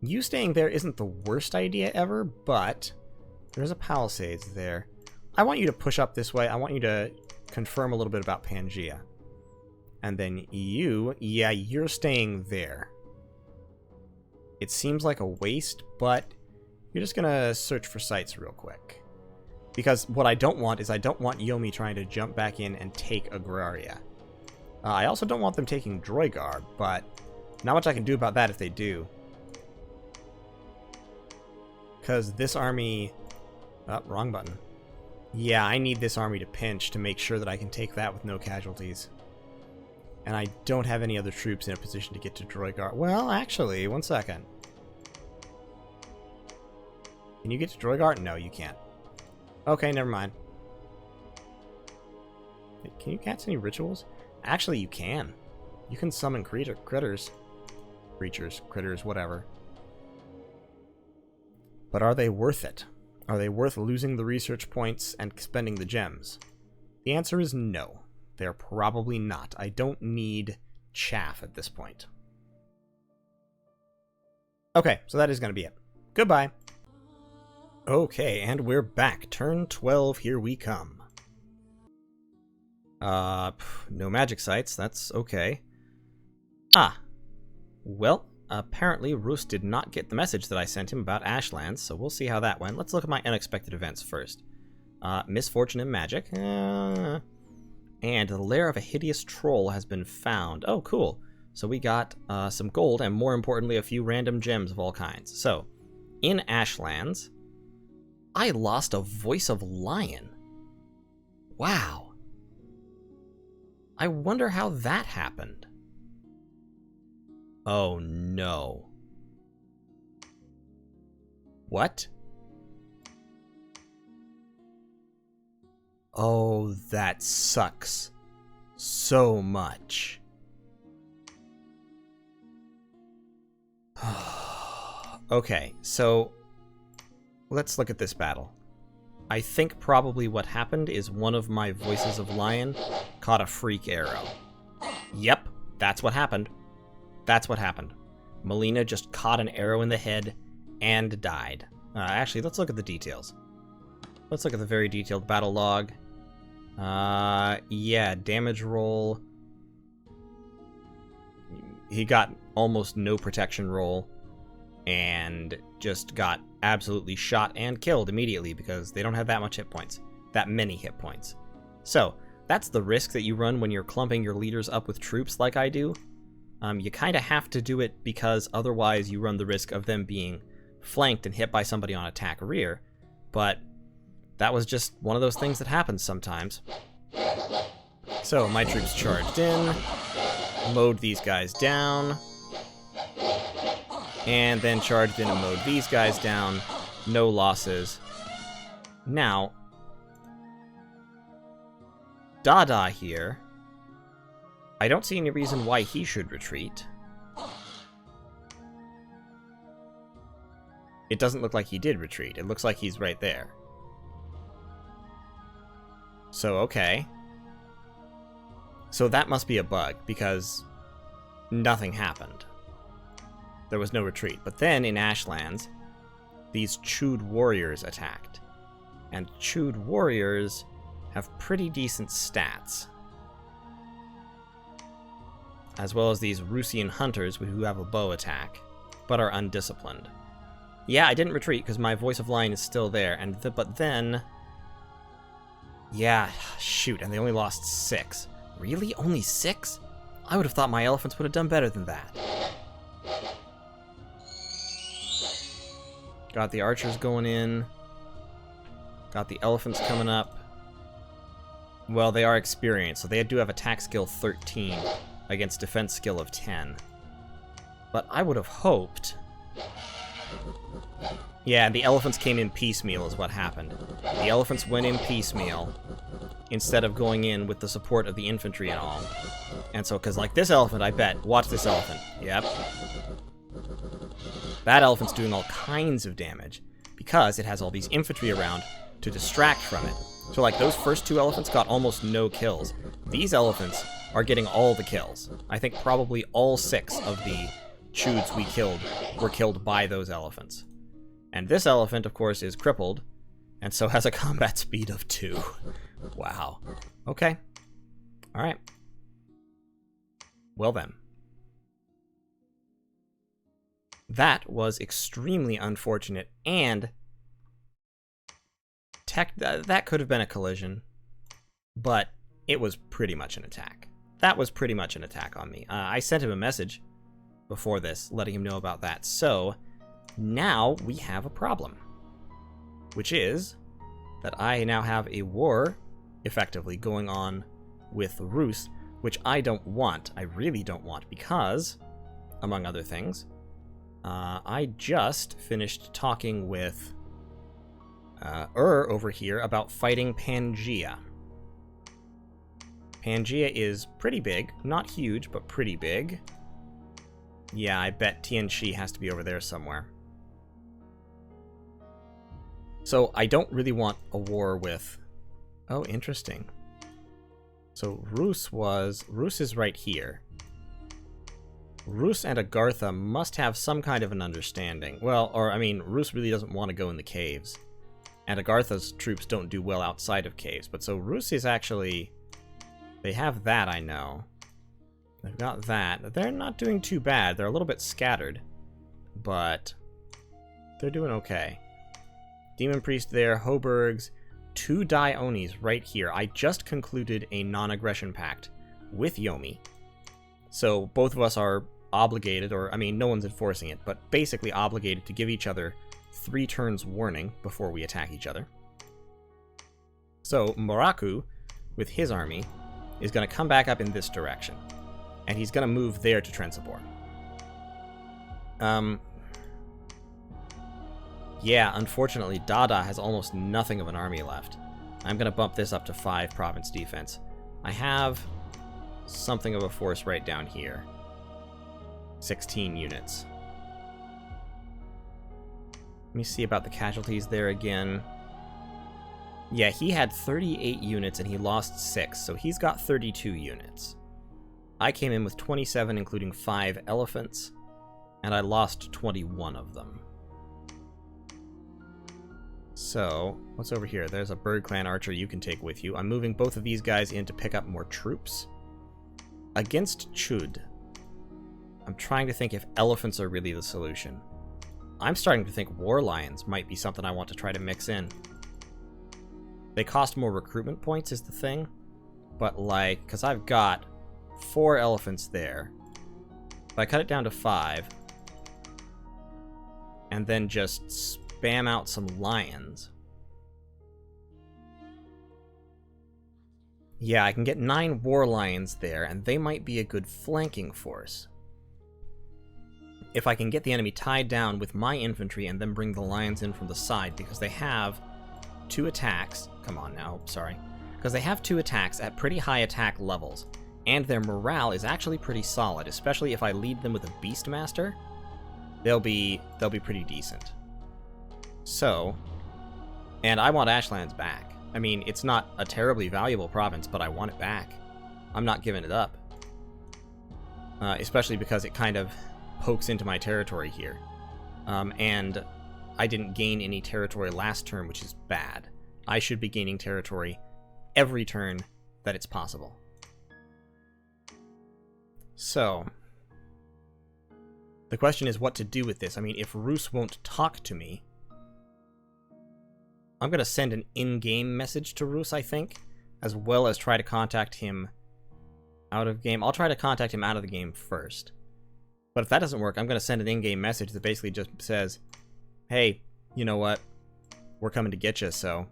You staying there isn't the worst idea ever, but There's a palisades there. I want you to push up this way. I want you to confirm a little bit about Pangaea. And then you, yeah, you're staying there. It seems like a waste, but you're just gonna search for sites real quick. Because what I don't want is I don't want Yomi trying to jump back in and take Agraria. I also don't want them taking Droigar, but not much I can do about that if they do. Because this army... Oh, wrong button. Yeah, I need this army to pinch to make sure that I can take that with no casualties. And I don't have any other troops in a position to get to Droigar. Well, actually, one second. Can you get to Droigar? No, you can't. Okay, never mind. Can you cast any rituals? Actually, you can. You can summon critters. Creatures, critters, whatever. But are they worth it? Are they worth losing the research points and spending the gems? The answer is no. They're probably not. I don't need chaff at this point. Okay, so that is going to be it. Goodbye. Okay, and we're back. Turn 12, here we come. No magic sites, that's okay. Ah. Well, apparently Roos did not get the message that I sent him about Ashlands, so we'll see how that went. Let's look at my unexpected events first. Misfortune in magic. And the lair of a hideous troll has been found. Oh, cool. So we got some gold, and more importantly, a few random gems of all kinds. So, in Ashlands, I lost a voice of lion. Wow. I wonder how that happened. Oh no. What? Oh, that sucks so much. Okay, so let's look at this battle. I think probably what happened is one of my voices of lion caught a freak arrow. Yep, that's what happened. That's what happened. Melina just caught an arrow in the head and died. Actually, let's look at the details. Let's look at the very detailed battle log. Yeah, damage roll. He got almost no protection roll and just got absolutely shot and killed immediately because they don't have that much hit points. That many hit points. So, that's the risk that you run when you're clumping your leaders up with troops like I do. You kind of have to do it because otherwise you run the risk of them being flanked and hit by somebody on attack rear. But that was just one of those things that happens sometimes. So my troops charged in, mowed these guys down, and then charged in and mowed these guys down. No losses. Now, Dada here, I don't see any reason why he should retreat. It doesn't look like he did retreat. It looks like he's right there. So, okay. So that must be a bug, because nothing happened. There was no retreat. But then, in Ashlands, these Chewed warriors attacked. And Chewed warriors have pretty decent stats. As well as these Rusian hunters who have a bow attack, but are undisciplined. Yeah, I didn't retreat because my voice of lion is still there, but then... Yeah, shoot, and they only lost 6. Really? Only 6? I would have thought my elephants would have done better than that. Got the archers going in. Got the elephants coming up. Well, they are experienced, so they do have attack skill 13 against defense skill of 10. But I would have hoped... Yeah, the elephants came in piecemeal is what happened. The elephants went in piecemeal instead of going in with the support of the infantry and all. And so, because like this elephant, I bet. Watch this elephant. Yep. That elephant's doing all kinds of damage because it has all these infantry around to distract from it. So like those first 2 elephants got almost no kills. These elephants are getting all the kills. I think probably all 6 of the Cheweds we killed were killed by those elephants. And this elephant, of course, is crippled and so has a combat speed of 2. Wow. Okay. Alright. Well then. That was extremely unfortunate, and that could have been a collision, but it was pretty much an attack. That was pretty much an attack on me. I sent him a message before this, letting him know about that. So now we have a problem, which is that I now have a war, effectively, going on with Rus, which I don't want. I really don't want, because, among other things, I just finished talking with over here about fighting Pangaea. Pangaea is pretty big. Not huge, but pretty big. Yeah, I bet Tianchi has to be over there somewhere. So I don't really want a war with... Oh, interesting. So Rus is right here. Rus and Agartha must have some kind of an understanding. Well, or, I mean, Rus really doesn't want to go in the caves. And Agartha's troops don't do well outside of caves. But so Rus is actually... They have that, I know. They've got that. They're not doing too bad. They're a little bit scattered. But they're doing okay. Demon Priest there, Hoburgs, 2 Dai-Onis right here. I just concluded a non-aggression pact with Yomi. So both of us are obligated, or, I mean, no one's enforcing it, but basically obligated to give each other 3 turns warning before we attack each other. So Moraku, with his army, is going to come back up in this direction. And he's going to move there to Trensabor. Yeah, unfortunately, Dada has almost nothing of an army left. I'm going to bump this up to 5 province defense. I have something of a force right down here. 16 units. Let me see about the casualties there again. Yeah, he had 38 units and he lost 6, so he's got 32 units. I came in with 27, including 5 elephants, and I lost 21 of them. So, what's over here? There's a Bird Clan archer you can take with you. I'm moving both of these guys in to pick up more troops. Against Chud, I'm trying to think if elephants are really the solution. I'm starting to think war lions might be something I want to try to mix in. They cost more recruitment points is the thing, but like, because I've got 4 elephants there. If I cut it down to 5, and then just spam out some lions. Yeah, I can get 9 war lions there, and they might be a good flanking force. If I can get the enemy tied down with my infantry and then bring the lions in from the side, because they have 2 attacks. Come on now, sorry. Because they have 2 attacks at pretty high attack levels, and their morale is actually pretty solid, especially if I lead them with a Beastmaster. They'll be pretty decent. So, and I want Ashlands back. I mean, it's not a terribly valuable province, but I want it back. I'm not giving it up. Especially because it kind of pokes into my territory here. And I didn't gain any territory last turn, which is bad. I should be gaining territory every turn that it's possible. So, the question is what to do with this. I mean, if Rus won't talk to me, I'm going to send an in-game message to Rus, I think, as well as try to contact him out of game. I'll try to contact him out of the game first. But if that doesn't work, I'm going to send an in-game message that basically just says, hey, you know what? We're coming to get you, so...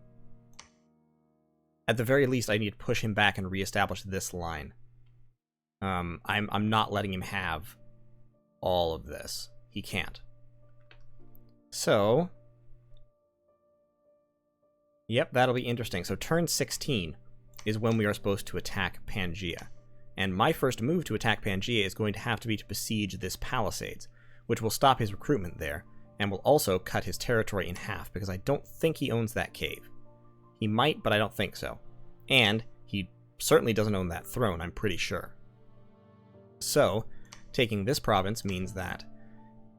At the very least, I need to push him back and reestablish this line. I'm not letting him have all of this. He can't. So... Yep, that'll be interesting. So turn 16 is when we are supposed to attack Pangaea. And my first move to attack Pangaea is going to have to be to besiege this Palisades, which will stop his recruitment there, and will also cut his territory in half, because I don't think he owns that cave. He might, but I don't think so. And he certainly doesn't own that throne, I'm pretty sure. So, taking this province means that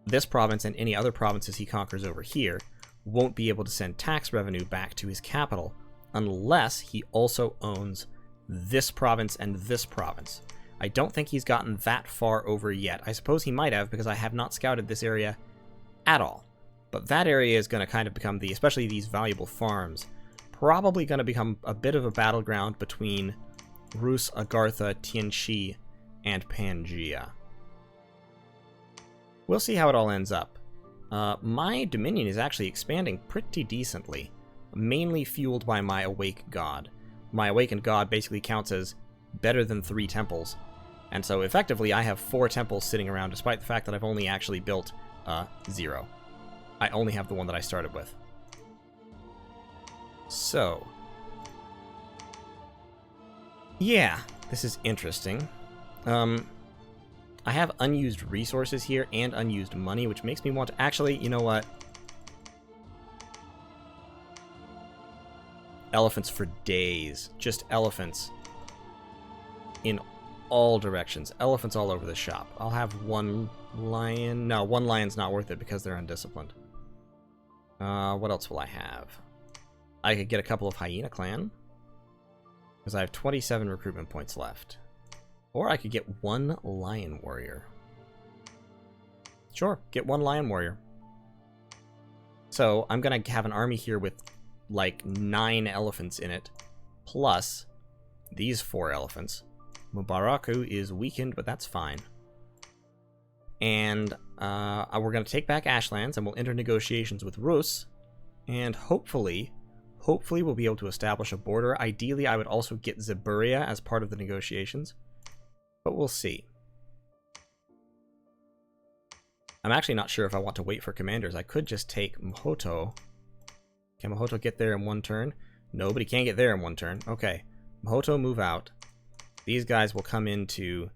this province and any other provinces he conquers over here won't be able to send tax revenue back to his capital unless he also owns this province and this province. I don't think he's gotten that far over yet. I suppose he might have, because I have not scouted this area at all. But that area is going to kind of become especially these valuable farms, probably going to become a bit of a battleground between Rus, Agartha, Tianqi, and Pangaea. We'll see how it all ends up. My dominion is actually expanding pretty decently, mainly fueled by my Awake God. My Awakened God basically counts as better than 3 temples, and so effectively I have 4 temples sitting around, despite the fact that I've only actually built 0. I only have the one that I started with. So, yeah, this is interesting. I have unused resources here and unused money, which makes me want to... Actually, you know what? Elephants for days. Just elephants. In all directions. Elephants all over the shop. I'll have 1 lion. No, 1 lion's not worth it because they're undisciplined. What else will I have? I could get a couple of hyena clan, because I have 27 recruitment points left. Or I could get 1 lion warrior. Sure, get 1 lion warrior. So I'm going to have an army here with like 9 elephants in it, plus these 4 elephants. Mubaraku is weakened, but that's fine. And we're going to take back Ashlands, and we'll enter negotiations with Rus, and hopefully we'll be able to establish a border. Ideally, I would also get Zaburia as part of the negotiations, but we'll see. I'm actually not sure if I want to wait for commanders. I could just take Mhoto. Can Mhoto get there in 1 turn? No, but he can't get there in 1 turn. Okay, Mhoto, move out. These guys will come in to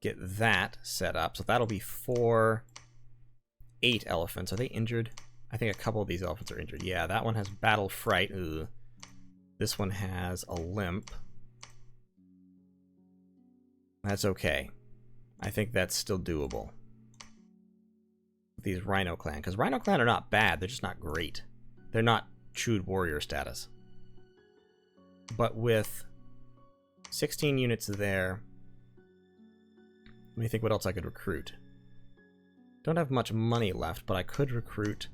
get that set up. So that'll be 8 elephants. Are they injured? I think a couple of these elephants are injured. Yeah, that one has battle fright. Ugh. This one has a limp. That's okay. I think that's still doable. These Rhino Clan. Because Rhino Clan are not bad. They're just not great. They're not Chewed Warrior status. But with 16 units there... Let me think what else I could recruit. Don't have much money left, but I could recruit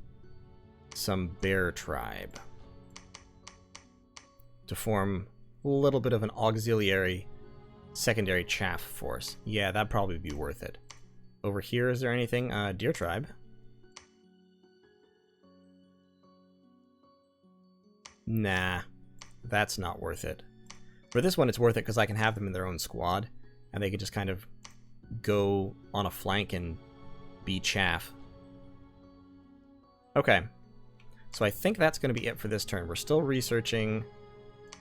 some Bear Tribe to form a little bit of an auxiliary secondary chaff force. Yeah, that'd probably be worth it. Over here, is there anything? Deer Tribe. Nah, that's not worth it. For this one, it's worth it because I can have them in their own squad, and they can just kind of go on a flank and be chaff. Okay, so I think that's going to be it for this turn. We're still researching.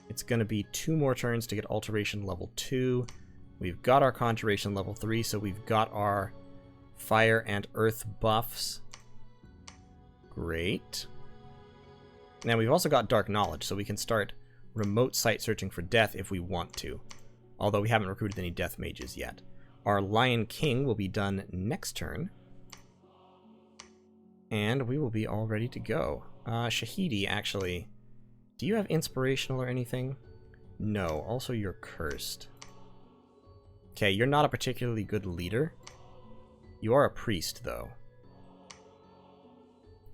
It's going to be 2 more turns to get alteration level 2. We've got our conjuration level 3, so we've got our fire and earth buffs. Great. Now we've also got dark knowledge, so we can start remote site searching for death if we want to, although we haven't recruited any death mages yet. Our Lion King will be done next turn, and we will be all ready to go. Shahidi, actually, do you have inspirational or anything? No, also you're cursed. Okay, you're not a particularly good leader. You are a priest, though.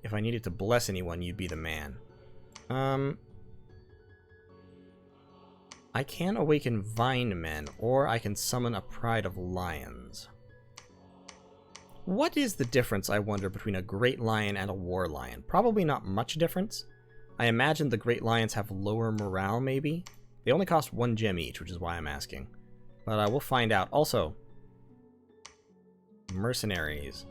If I needed to bless anyone, you'd be the man. I can awaken Vine Men, or I can summon a Pride of Lions. What is the difference, I wonder, between a Great Lion and a War Lion? Probably not much difference. I imagine the Great Lions have lower morale, maybe? They only cost 1 gem each, which is why I'm asking. But we'll find out. Also, Mercenaries.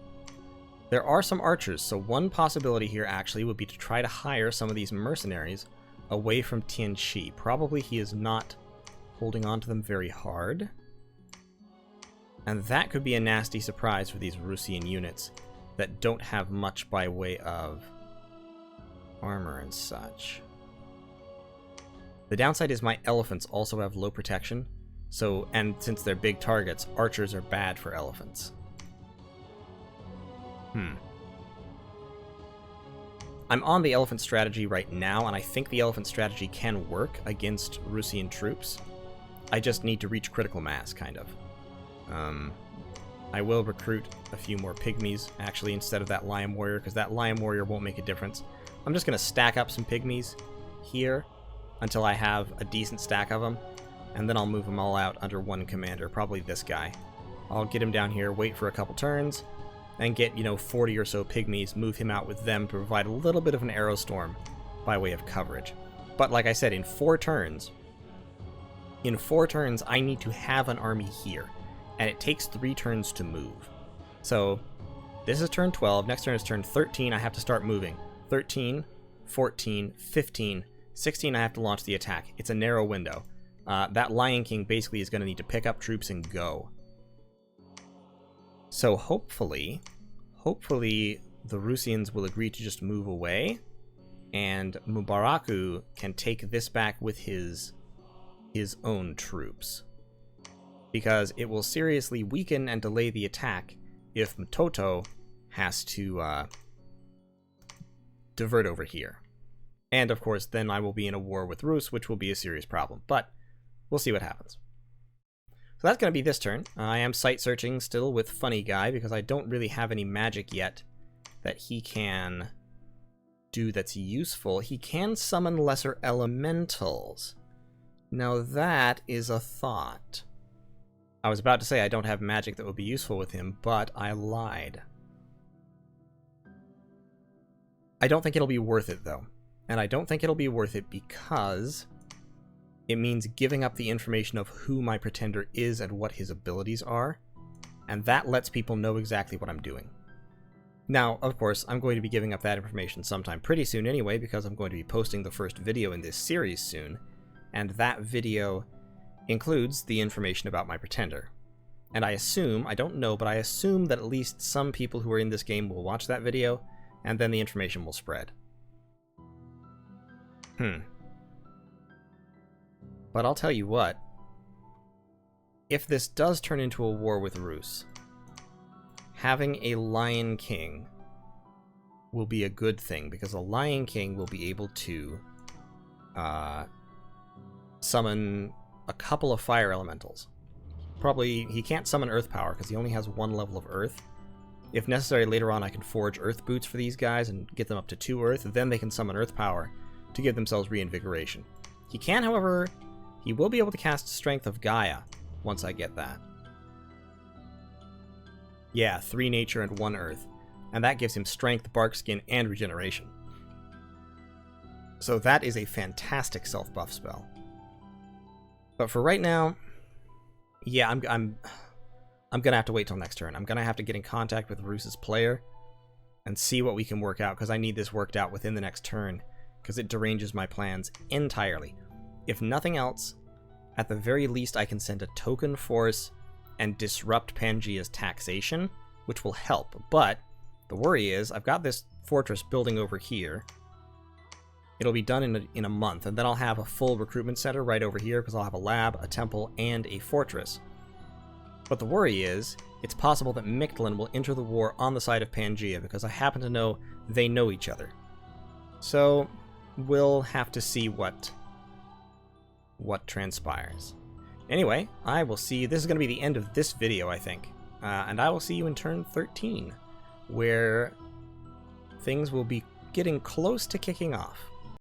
There are some archers, so one possibility here actually would be to try to hire some of these mercenaries away from Tianqi. Probably he is not holding on to them very hard. And that could be a nasty surprise for these Rusian units that don't have much by way of armor and such. The downside is my elephants also have low protection, so, and since they're big targets, archers are bad for elephants. I'm on the elephant strategy right now, and I think the elephant strategy can work against Russian troops. I just need to reach critical mass, kind of. I will recruit a few more pygmies, actually, instead of that lion warrior, because that lion warrior won't make a difference. I'm just going to stack up some pygmies here until I have a decent stack of them, and then I'll move them all out under one commander, probably this guy. I'll get him down here, wait for a couple turns, and get, 40 or so pygmies, move him out with them to provide a little bit of an arrow storm by way of coverage. But like I said, in 4 turns, I need to have an army here, and it takes 3 turns to move. So this is turn 12, next turn is turn 13, I have to start moving. 13, 14, 15, 16, I have to launch the attack. It's a narrow window. That Lion King basically is going to need to pick up troops and go. So hopefully the Russians will agree to just move away, and Mubaraku can take this back with his own troops. Because it will seriously weaken and delay the attack if Mtoto has to divert over here. And of course, then I will be in a war with Rus, which will be a serious problem. But we'll see what happens. So that's going to be this turn. I am site searching still with Funny Guy because I don't really have any magic yet that he can do that's useful. He can summon lesser elementals. Now that is a thought. I was about to say I don't have magic that would be useful with him, but I lied. I don't think it'll be worth it, though. And I don't think it'll be worth it because it means giving up the information of who my pretender is and what his abilities are, and that lets people know exactly what I'm doing. Now, of course, I'm going to be giving up that information sometime pretty soon anyway, because I'm going to be posting the first video in this series soon, and that video includes the information about my pretender. And I assume, I don't know, but I assume that at least some people who are in this game will watch that video, and then the information will spread. But I'll tell you what, if this does turn into a war with Rus, having a Lion King will be a good thing, because a Lion King will be able to summon a couple of fire elementals. Probably, he can't summon earth power, because he only has 1 level of earth. If necessary, later on I can forge earth boots for these guys and get them up to 2 earth, then they can summon earth power to give themselves reinvigoration. He can, however, he will be able to cast Strength of Gaia once I get that. Yeah, 3 nature and 1 earth. And that gives him strength, bark skin, and regeneration. So that is a fantastic self-buff spell. But for right now, yeah, I'm gonna have to wait till next turn. I'm gonna have to get in contact with Rus's player and see what we can work out, because I need this worked out within the next turn, because it deranges my plans entirely. If nothing else, at the very least I can send a token force and disrupt Pangaea's taxation, which will help. But the worry is, I've got this fortress building over here. It'll be done in a month, and then I'll have a full recruitment center right over here, because I'll have a lab, a temple, and a fortress. But the worry is, it's possible that Mictlan will enter the war on the side of Pangaea, because I happen to know they know each other. So we'll have to see what transpires. Anyway, I will see you. This is going to be the end of this video, I think. And I will see you in turn 13, where things will be getting close to kicking off.